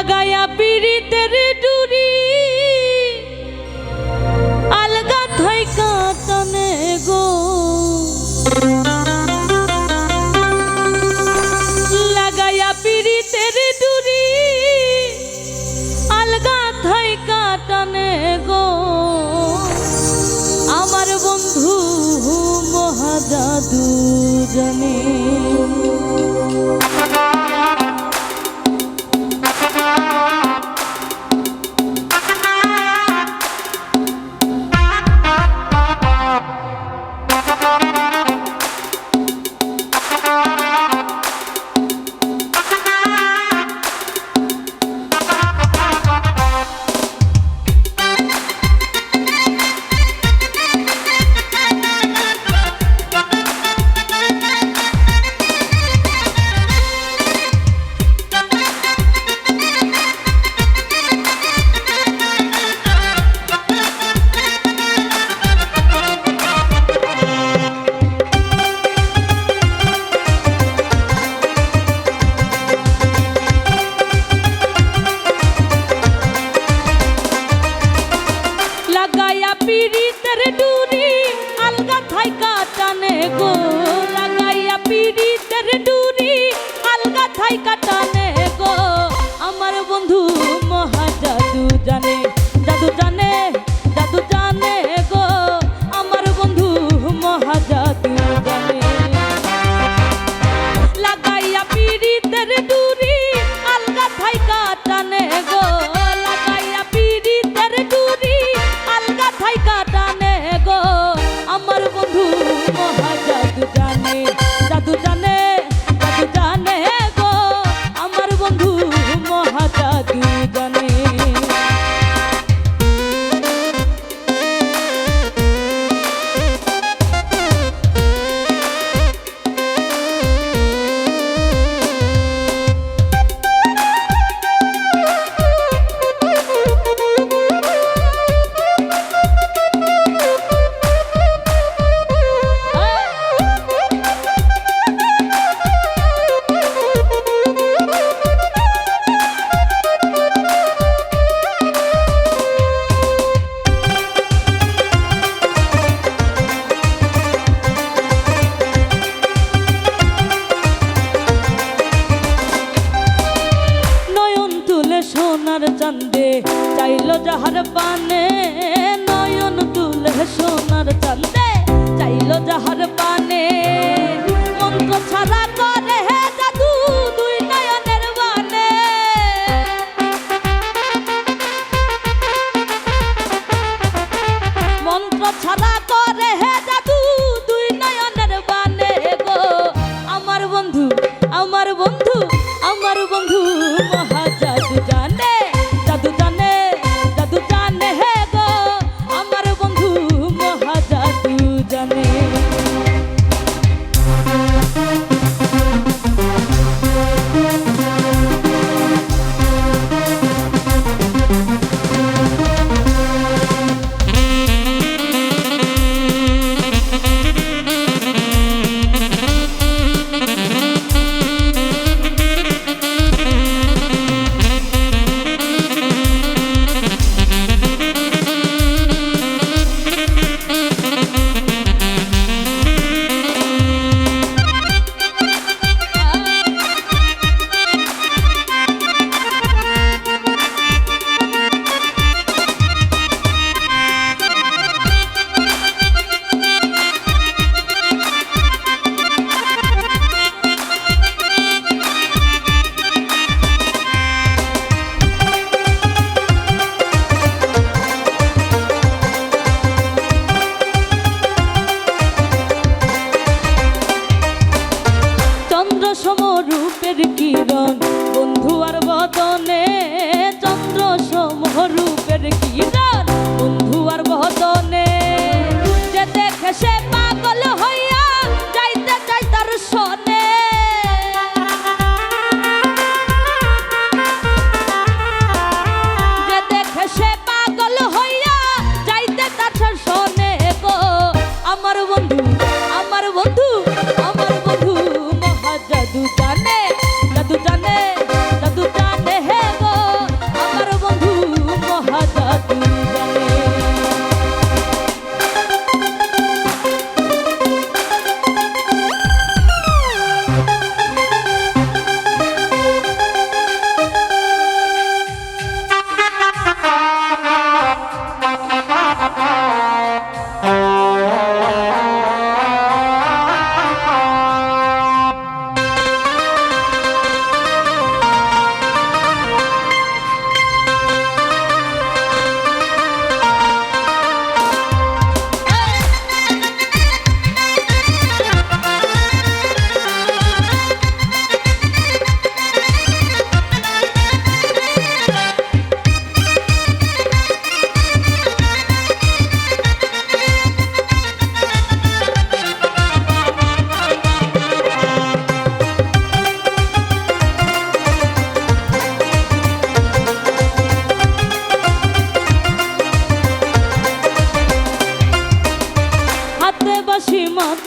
লাগায়া পীড়িতের ডুরি আলগা থাইকা টানে গো লাগায়া পীড়িতের ডুরি আলগা থাইকা টানে গো আমার বন্ধু মহাজাদু জানে পীড়িতের ডুরি আলগা থাইকা টানে গো লাগাইয়া পীড়িতের ডুরি আলগা থাইকা টানে গো আমার বন্ধু মহাজাদু জানে জাদু জানে জাদু জানে গো আমার বন্ধু মহাজাদু জানে লাগাইয়া পীড়িতের ডুরি আলগা থাইকা টানে গো লাগাইয়া পীড়িতের ডুরি আলগা থাইকা টানে গো আমার বন্ধু মহাজাদু জানে জাদু জানে জাদু জানে গো আমার বন্ধু মহাজাদু জানে সোনার চাঁদে চাইলো যাহার পানে নয়ন তুলে সোনার চাঁদে চাইলো যাহার পানে মন্ত্র ছাড়া করে হে জাদু দুই নয়নের বানে মন্ত্র ছাড়া করে হে জাদু দুই নয়নের বানে গো আমার বন্ধু আমার বন্ধু আমার বন্ধু মহাজাদু জানে জাদু জানে জাদু জানে হে গো আমার বন্ধু মহাজাদু জানে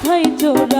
মাথায় চড়ে